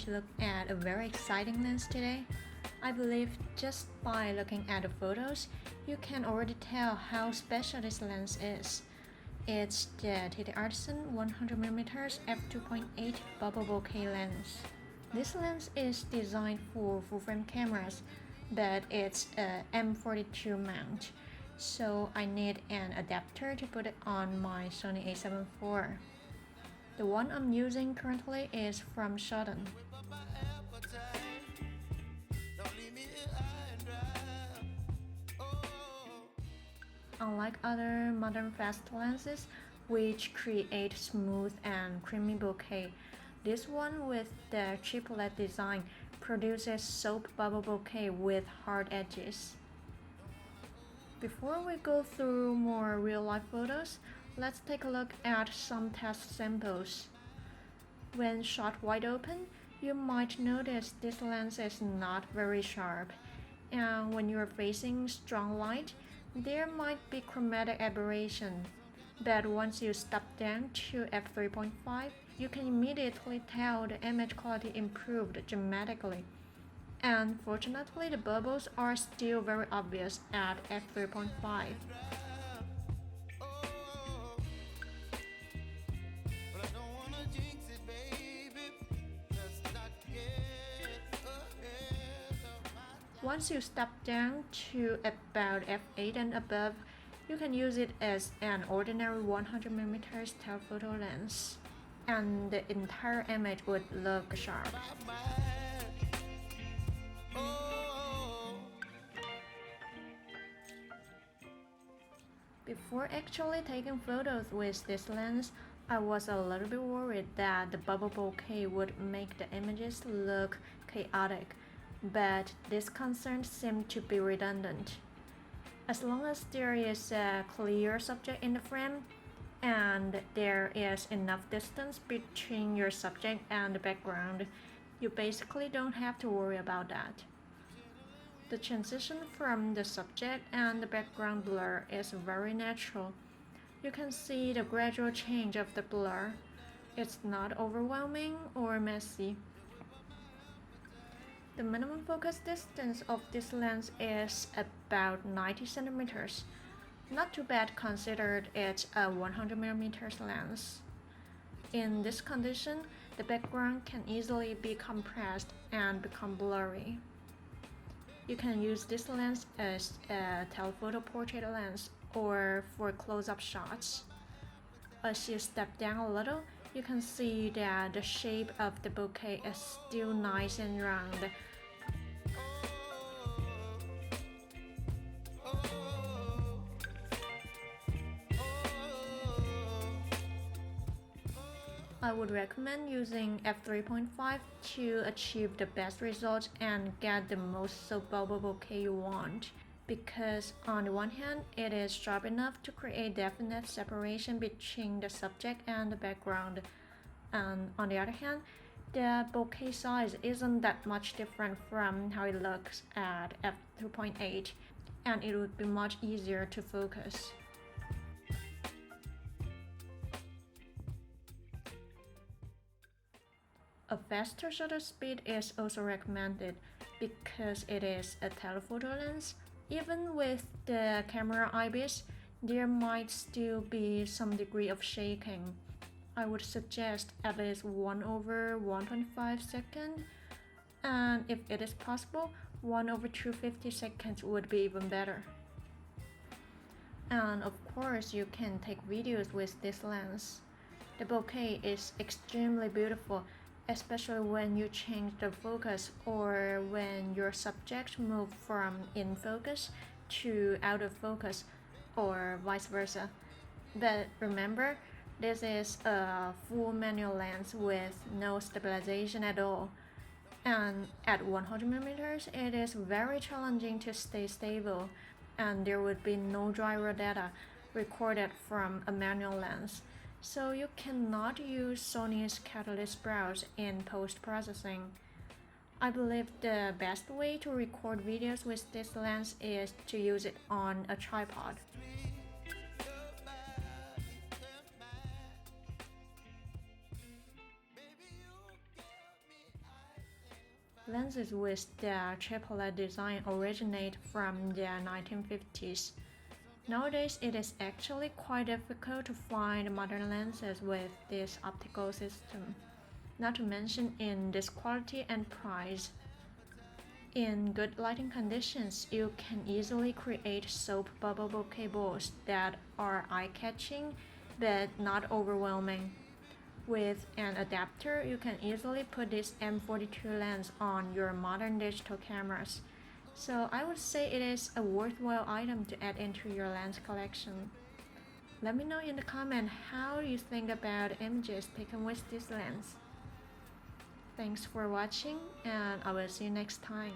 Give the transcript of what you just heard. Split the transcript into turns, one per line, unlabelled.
to look at a very exciting lens today. I believe just by looking at the photos, you can already tell how special this lens is. It's the TTArtisan 100mm f2.8 Bubble Bokeh Lens. This lens is designed for full-frame cameras, but it's a M42 mount, so I need an adapter to put it on my Sony A7IV. The one I'm using currently is from Sony. Unlike other modern fast lenses, which create smooth and creamy bokeh, this one with the chiplet design produces soap bubble bokeh with hard edges. Before we go through more real-life photos, let's take a look at some test samples. When shot wide open, you might notice this lens is not very sharp, and when you're facing strong light, there might be chromatic aberration. But once you step down to f3.5, you can immediately tell the image quality improved dramatically. And fortunately, the bubbles are still very obvious at f3.5. Once you step down to about f8 and above, you can use it as an ordinary 100mm telephoto lens, and the entire image would look sharp. Before actually taking photos with this lens, I was a little bit worried that the bubble bokeh would make the images look chaotic, but this concern seemed to be redundant. As long as there is a clear subject in the frame, and there is enough distance between your subject and the background, you basically don't have to worry about that. The transition from the subject and the background blur is very natural. You can see the gradual change of the blur. It's not overwhelming or messy. The minimum focus distance of this lens is about 90 centimeters. Not too bad considered it's a 100mm lens. In this condition, the background can easily be compressed and become blurry. You can use this lens as a telephoto portrait lens or for close-up shots. As you step down a little, you can see that the shape of the bokeh is still nice and round. I would recommend using f3.5 to achieve the best results and get the most soap bubble bokeh you want, because on the one hand, it is sharp enough to create definite separation between the subject and the background, and on the other hand, the bokeh size isn't that much different from how it looks at f2.8, and it would be much easier to focus. A faster shutter speed is also recommended because it is a telephoto lens. Even with the camera IBIS, there might still be some degree of shaking. I would suggest at least 1/1.5 seconds, and if it is possible, 1/250 seconds would be even better. And of course, you can take videos with this lens. The bokeh is extremely beautiful, especially when you change the focus or when your subject moves from in focus to out of focus or vice versa. But remember, this is a full manual lens with no stabilization at all. And at 100mm, it is very challenging to stay stable, and there would be no dry raw data recorded from a manual lens. So you cannot use Sony's catalyst browse in post-processing. I believe the best way to record videos with this lens is to use it on a tripod. Lenses with their triplet design originate from the 1950s. Nowadays, it is actually quite difficult to find modern lenses with this optical system, not to mention in this quality and price. In good lighting conditions, you can easily create soap bubble bokeh balls that are eye-catching but not overwhelming. With an adapter, you can easily put this M42 lens on your modern digital cameras. So I would say it is a worthwhile item to add into your lens collection. Let me know in the comment how you think about images taken with this lens. Thanks for watching, and I will see you next time.